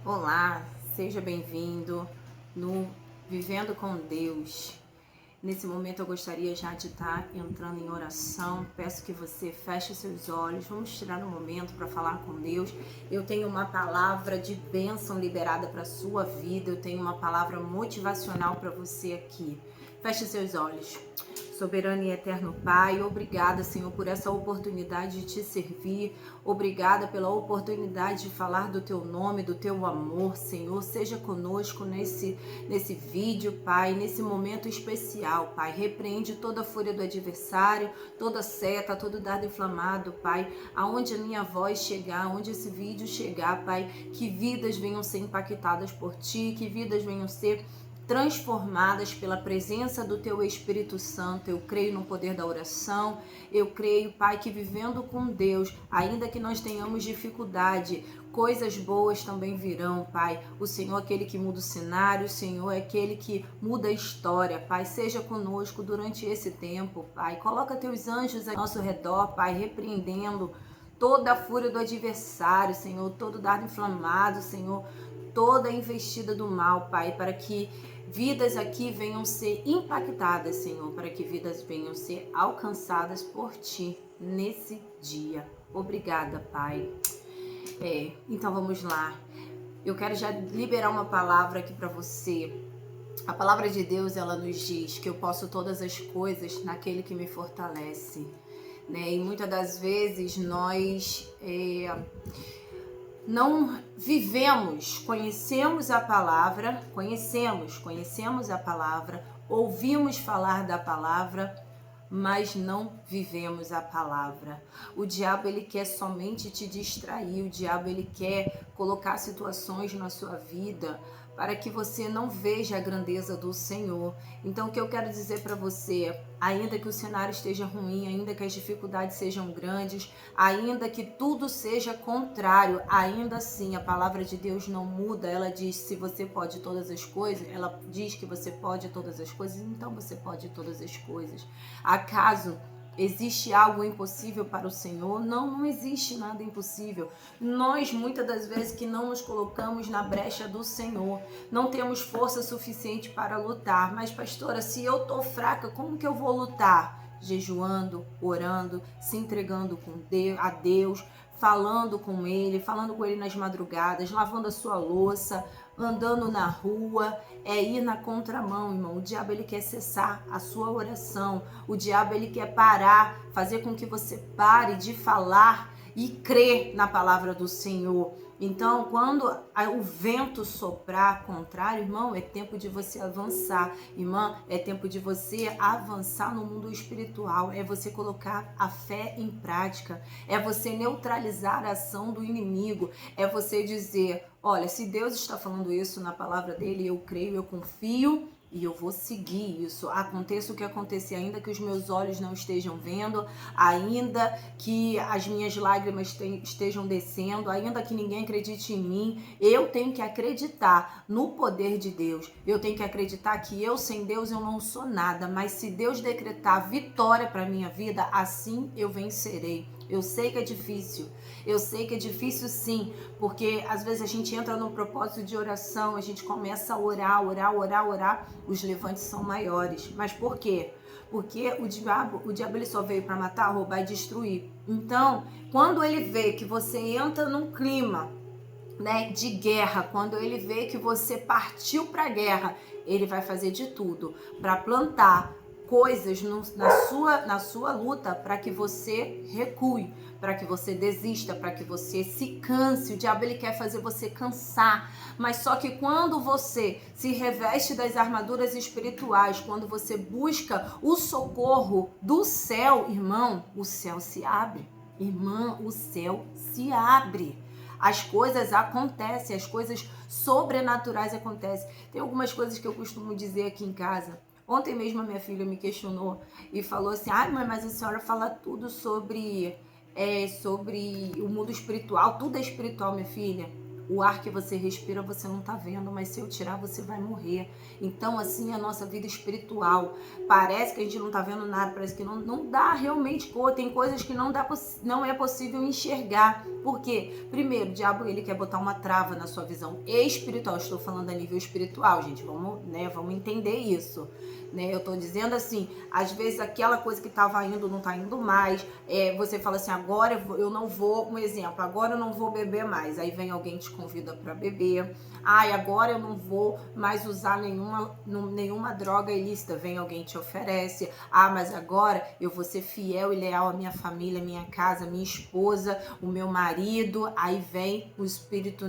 Olá, seja bem-vindo no Vivendo com Deus. Nesse momento eu gostaria já de estar entrando em oração. Peço que você feche seus olhos. Vamos tirar um momento para falar com Deus. Eu tenho uma palavra de bênção liberada para a sua vida. Eu tenho uma palavra motivacional para você aqui. Feche seus olhos. Soberano e eterno Pai, obrigada, Senhor, por essa oportunidade de te servir. Obrigada pela oportunidade de falar do teu nome, do teu amor, Senhor. Seja conosco nesse vídeo, Pai, nesse momento especial, Pai. Repreende toda a fúria do adversário, toda seta, todo dardo inflamado, Pai. Aonde a minha voz chegar, aonde esse vídeo chegar, Pai, que vidas venham ser impactadas por Ti, que vidas venham ser transformadas pela presença do Teu Espírito Santo. Eu creio no poder da oração, eu creio, Pai, que vivendo com Deus, ainda que nós tenhamos dificuldade, coisas boas também virão, Pai. O Senhor é aquele que muda o cenário, o Senhor é aquele que muda a história, Pai. Seja conosco durante esse tempo, Pai. Coloca Teus anjos ao nosso redor, Pai, repreendendo toda a fúria do adversário, Senhor, todo dardo inflamado, Senhor, toda a investida do mal, Pai, para que vidas aqui venham ser impactadas, Senhor, para que vidas venham ser alcançadas por Ti nesse dia. Obrigada, Pai. Então vamos lá. Eu quero já liberar uma palavra aqui para você. A palavra de Deus, ela nos diz que eu posso todas as coisas naquele que me fortalece, né? E muitas das vezes nós não vivemos, conhecemos a palavra, ouvimos falar da palavra, mas não vivemos a palavra. O diabo, ele quer somente te distrair, o diabo, ele quer colocar situações na sua vida para que você não veja a grandeza do Senhor. Então, o que eu quero dizer para você, ainda que o cenário esteja ruim, ainda que as dificuldades sejam grandes, ainda que tudo seja contrário, ainda assim a palavra de Deus não muda. Ela diz: se você pode todas as coisas, ela diz que você pode todas as coisas, então você pode todas as coisas. Acaso existe algo impossível para o Senhor? Não, não existe nada impossível. Nós, muitas das vezes, que não nos colocamos na brecha do Senhor, não temos força suficiente para lutar. Mas, pastora, se eu tô fraca, como que eu vou lutar? Jejuando, orando, se entregando a Deus, falando com Ele nas madrugadas, lavando a sua louça, andando na rua. É ir na contramão, irmão. O diabo, ele quer cessar a sua oração. O diabo, ele quer parar, fazer com que você pare de falar e crer na palavra do Senhor. Então, quando o vento soprar contrário, irmão, é tempo de você avançar. Irmã, é tempo de você avançar no mundo espiritual. É você colocar a fé em prática. É você neutralizar a ação do inimigo. É você dizer: olha, se Deus está falando isso na palavra dele, eu creio, eu confio e eu vou seguir isso. Aconteça o que acontecer, ainda que os meus olhos não estejam vendo, ainda que as minhas lágrimas estejam descendo, ainda que ninguém acredite em mim, eu tenho que acreditar no poder de Deus. Eu tenho que acreditar que eu, sem Deus, eu não sou nada, mas se Deus decretar vitória para minha vida, assim eu vencerei. Eu sei que é difícil sim, porque às vezes a gente entra num propósito de oração, a gente começa a orar, os levantes são maiores. Mas por quê? Porque o diabo ele só veio para matar, roubar e destruir. Então, quando ele vê que você entra num clima, né, de guerra, quando ele vê que você partiu para a guerra, ele vai fazer de tudo para plantar coisas na sua luta para que você recue, para que você desista, para que você se canse. O diabo, ele quer fazer você cansar, mas só que quando você se reveste das armaduras espirituais, quando você busca o socorro do céu, irmão, o céu se abre. Irmã, o céu se abre. As coisas acontecem, as coisas sobrenaturais acontecem. Tem algumas coisas que eu costumo dizer aqui em casa. Ontem mesmo a minha filha me questionou e falou assim: ai, mãe, mas a senhora fala tudo sobre o mundo espiritual, tudo é espiritual, minha filha. O ar que você respira você não está vendo, mas se eu tirar você vai morrer. Então assim é a nossa vida espiritual. Parece que a gente não está vendo nada, parece que não dá realmente cor. Tem coisas que não é possível enxergar. Por quê? Primeiro, o diabo ele quer botar uma trava na sua visão espiritual. Estou falando a nível espiritual, gente. Vamos entender isso. Eu tô dizendo assim, às vezes aquela coisa que estava indo não está indo mais. Você fala assim, agora eu não vou, um exemplo, agora eu não vou beber mais. Aí vem alguém te convida para beber. Agora eu não vou mais usar nenhuma droga ilícita. Vem alguém te oferece. Mas agora eu vou ser fiel e leal à minha família, à minha casa, à minha esposa, o meu marido. Aí vem o espírito,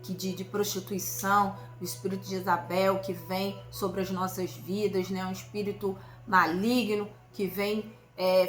de prostituição, o espírito de Jezabel que vem sobre as nossas vidas, um espírito maligno que vem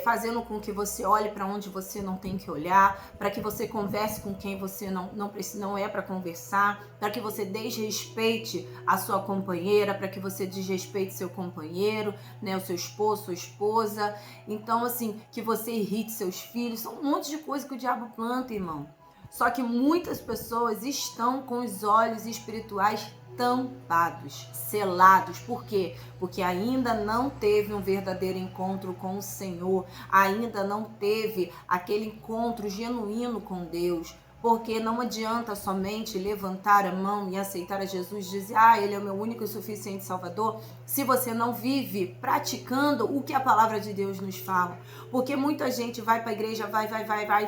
fazendo com que você olhe para onde você não tem que olhar, para que você converse com quem você não é para conversar, para que você desrespeite a sua companheira, para que você desrespeite seu companheiro, o seu esposo, sua esposa. Então, assim, que você irrite seus filhos. São um monte de coisa que o diabo planta, irmão. Só que muitas pessoas estão com os olhos espirituais tampados, selados. Por quê? Porque ainda não teve um verdadeiro encontro com o Senhor, ainda não teve aquele encontro genuíno com Deus. Porque não adianta somente levantar a mão e aceitar a Jesus e dizer, Ele é o meu único e suficiente Salvador, se você não vive praticando o que a palavra de Deus nos fala. Porque muita gente vai para a igreja, vai,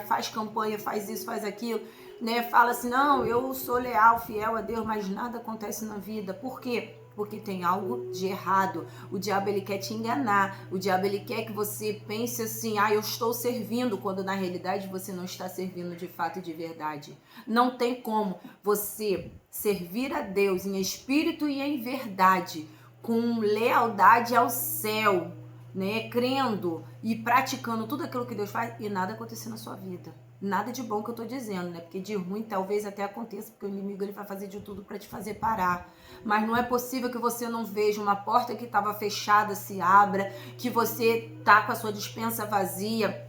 faz campanha, faz isso, faz aquilo, fala assim, não, eu sou leal, fiel a Deus, mas nada acontece na vida. Por quê? Porque tem algo de errado. O diabo ele quer te enganar. O diabo ele quer que você pense assim, eu estou servindo, quando na realidade você não está servindo de fato e de verdade. Não tem como você servir a Deus em espírito e em verdade, com lealdade ao céu, crendo e praticando tudo aquilo que Deus faz e nada acontecer na sua vida. Nada de bom que eu tô dizendo, porque de ruim talvez até aconteça, porque o inimigo ele vai fazer de tudo para te fazer parar. Mas não é possível que você não veja uma porta que estava fechada se abra, que você tá com a sua despensa vazia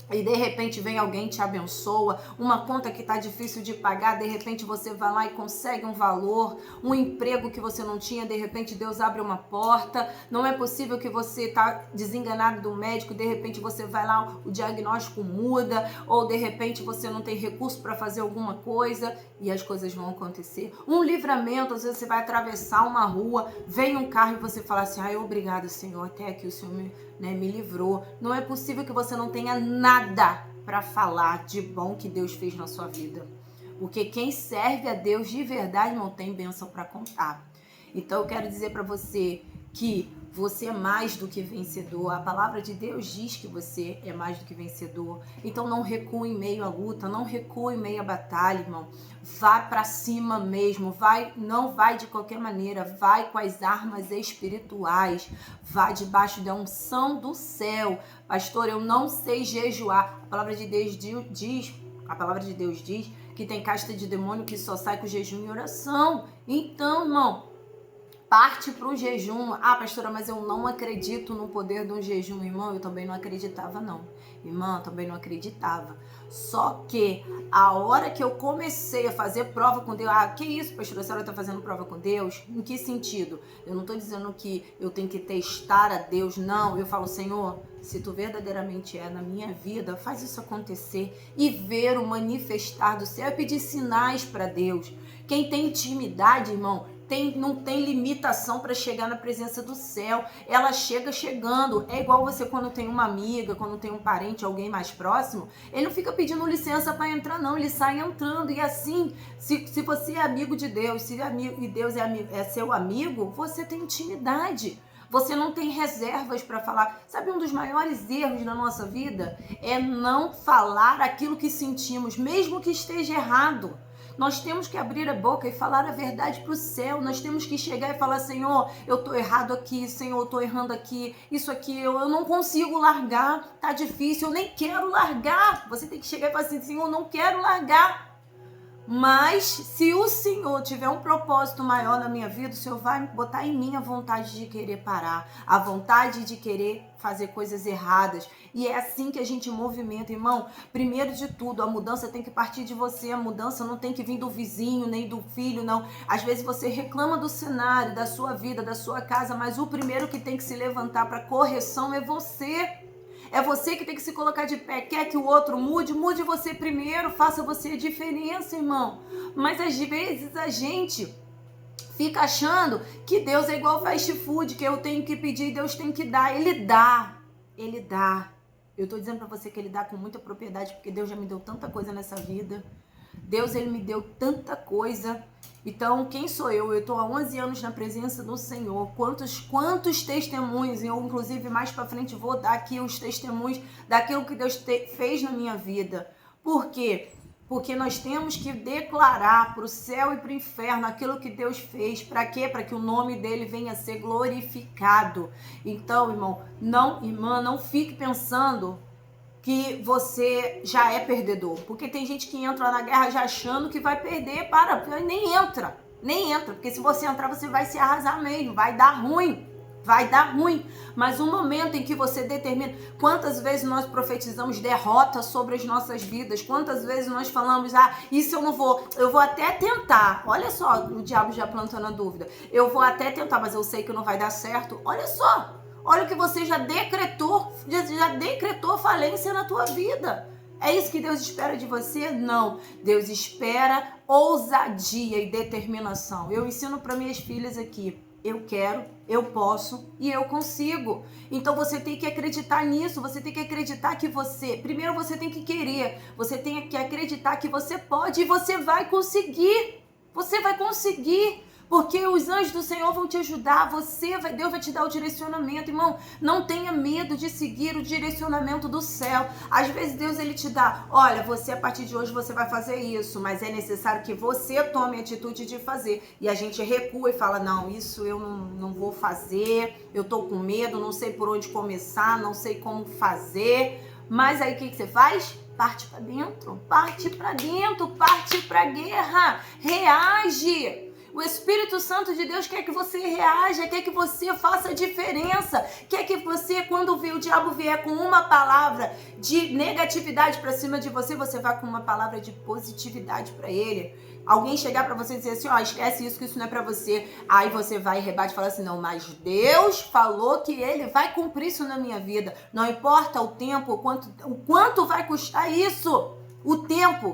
e de repente vem alguém e te abençoa, uma conta que tá difícil de pagar, de repente você vai lá e consegue um valor, um emprego que você não tinha, de repente Deus abre uma porta. Não é possível que você tá desenganado do médico, de repente você vai lá, o diagnóstico muda, ou de repente você não tem recurso para fazer alguma coisa e as coisas vão acontecer. Um livramento, às vezes você vai atravessar uma rua, vem um carro e você fala assim, obrigado Senhor, até aqui o Senhor me livrou. Não é possível que você não tenha nada para falar de bom que Deus fez na sua vida. Porque quem serve a Deus de verdade não tem bênção para contar. Então eu quero dizer para você que você é mais do que vencedor. A palavra de Deus diz que você é mais do que vencedor. Então não recue em meio à luta, não recue em meio à batalha, irmão. Vai para cima mesmo, não vai de qualquer maneira, vai com as armas espirituais, vai debaixo da unção do céu. Pastor, eu não sei jejuar. A palavra de Deus diz que tem casta de demônio que só sai com jejum e oração. Então, irmão, parte para o jejum. Pastora, mas eu não acredito no poder de um jejum. Irmão, eu também não acreditava não. Irmã, também não acreditava. Só que a hora que eu comecei a fazer prova com Deus, que isso, pastora, a senhora está fazendo prova com Deus? Em que sentido? Eu não estou dizendo que eu tenho que testar a Deus, não. Eu falo, Senhor, se tu verdadeiramente é na minha vida, faz isso acontecer e ver o manifestar do céu e pedir sinais para Deus. Quem tem intimidade, irmão, não tem limitação para chegar na presença do céu. Ela chega chegando. É igual você quando tem uma amiga, quando tem um parente, alguém mais próximo. Ele não fica pedindo licença para entrar, não. Ele sai entrando. E assim, se você é amigo de Deus, se Deus é seu amigo, você tem intimidade. Você não tem reservas para falar. Sabe, um dos maiores erros na nossa vida é não falar aquilo que sentimos, mesmo que esteja errado. Nós temos que abrir a boca e falar a verdade para o céu. Nós temos que chegar e falar, Senhor, eu estou errado aqui, Senhor, eu estou errando aqui, isso aqui, eu não consigo largar, tá difícil, eu nem quero largar. Você tem que chegar e falar assim, Senhor, eu não quero largar. Mas se o Senhor tiver um propósito maior na minha vida, o Senhor vai botar em mim a vontade de querer parar, a vontade de querer fazer coisas erradas. E é assim que a gente movimenta, irmão. Primeiro de tudo, a mudança tem que partir de você. A mudança não tem que vir do vizinho, nem do filho, não. Às vezes você reclama do cenário, da sua vida, da sua casa, mas o primeiro que tem que se levantar para correção é você. É você que tem que se colocar de pé. Quer que o outro mude? Mude você primeiro. Faça você a diferença, irmão. Mas às vezes a gente fica achando que Deus é igual fast food, que eu tenho que pedir e Deus tem que dar. Ele dá. Ele dá. Eu tô dizendo pra você que ele dá com muita propriedade, porque Deus já me deu tanta coisa nessa vida. Deus, ele me deu tanta coisa. Então, quem sou eu? Eu estou há 11 anos na presença do Senhor. Quantos testemunhos, eu inclusive mais para frente vou dar aqui os testemunhos daquilo que Deus fez na minha vida. Por quê? Porque nós temos que declarar para o céu e para o inferno aquilo que Deus fez. Para quê? Para que o nome dele venha a ser glorificado. Então, irmão, não fique pensando que você já é perdedor. Porque tem gente que entra na guerra já achando que vai perder. Nem entra. Porque se você entrar, você vai se arrasar mesmo. Vai dar ruim. Mas o momento em que você determina... Quantas vezes nós profetizamos derrota sobre as nossas vidas? Quantas vezes nós falamos, isso eu não vou... Eu vou até tentar. Olha só, o diabo já plantando a dúvida. Eu vou até tentar, mas eu sei que não vai dar certo. Olha só. Olha o que você já decretou falência na tua vida. É isso que Deus espera de você? Não. Deus espera ousadia e determinação. Eu ensino para minhas filhas aqui. Eu quero, eu posso e eu consigo. Então você tem que acreditar nisso. Você tem que acreditar que primeiro você tem que querer. Você tem que acreditar que você pode e você vai conseguir. Você vai conseguir. Porque os anjos do Senhor vão te ajudar, Deus vai te dar o direcionamento, irmão. Não tenha medo de seguir o direcionamento do céu. Às vezes Deus ele te dá, olha, você a partir de hoje você vai fazer isso, mas é necessário que você tome a atitude de fazer. E a gente recua e fala, não, isso eu não vou fazer, eu tô com medo, não sei por onde começar, não sei como fazer. Mas aí o que você faz? Parte pra dentro, parte pra guerra, reage. O Espírito Santo de Deus quer que você reaja, quer que você faça a diferença, quer que você, quando o diabo vier com uma palavra de negatividade para cima de você, você vá com uma palavra de positividade para ele. Alguém chegar para você e dizer assim, esquece isso, que isso não é para você. Aí você vai e rebate e fala assim, não, mas Deus falou que ele vai cumprir isso na minha vida. Não importa o tempo, o quanto vai custar isso. O tempo,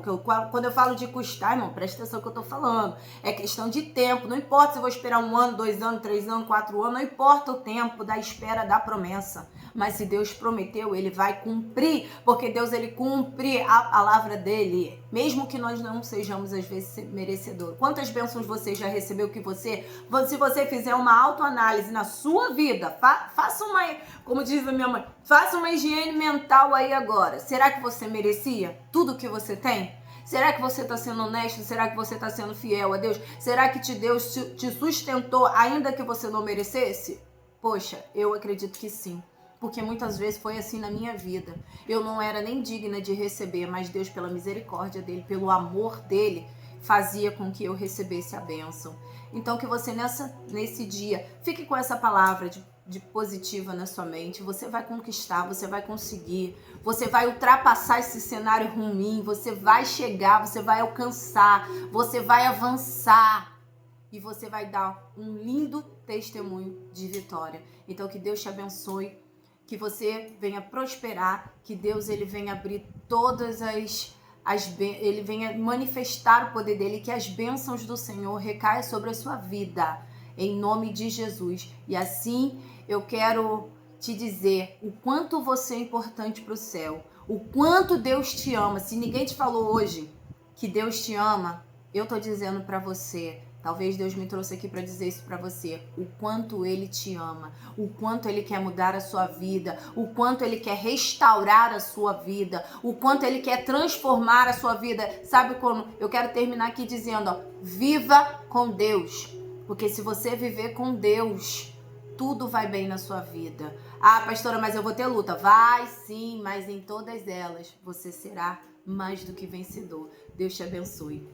quando eu falo de custar, irmão, presta atenção no que eu tô falando. É questão de tempo. Não importa se eu vou esperar 1 ano, 2 anos, 3 anos, 4 anos. Não importa o tempo da espera da promessa. Mas se Deus prometeu, ele vai cumprir. Porque Deus, ele cumpre a palavra dele. Mesmo que nós não sejamos, às vezes, merecedores. Quantas bênçãos você já recebeu que se você fizer uma autoanálise na sua vida, faça uma, como diz a minha mãe, faça uma higiene mental aí agora. Será que você merecia tudo que você tem? Será que você está sendo honesto? Será que você está sendo fiel a Deus? Será que Deus te sustentou ainda que você não merecesse? Poxa, eu acredito que sim. Porque muitas vezes foi assim na minha vida. Eu não era nem digna de receber, mas Deus, pela misericórdia dele, pelo amor dele, fazia com que eu recebesse a bênção. Então que você nesse dia, fique com essa palavra de positiva na sua mente. Você vai conquistar, você vai conseguir, você vai ultrapassar esse cenário ruim, você vai chegar, você vai alcançar, você vai avançar e você vai dar um lindo testemunho de vitória. Então que Deus te abençoe, que você venha prosperar, que Deus ele venha abrir todas ele venha manifestar o poder dele, que as bênçãos do Senhor recaiam sobre a sua vida, em nome de Jesus. E assim eu quero te dizer o quanto você é importante para o céu, o quanto Deus te ama. Se ninguém te falou hoje que Deus te ama, eu tô dizendo para você. Talvez Deus me trouxe aqui para dizer isso para você. O quanto Ele te ama, o quanto Ele quer mudar a sua vida, o quanto Ele quer restaurar a sua vida, o quanto Ele quer transformar a sua vida. Sabe como? Eu quero terminar aqui dizendo, viva com Deus. Porque se você viver com Deus, tudo vai bem na sua vida. Pastora, mas eu vou ter luta. Vai sim, mas em todas elas você será mais do que vencedor. Deus te abençoe.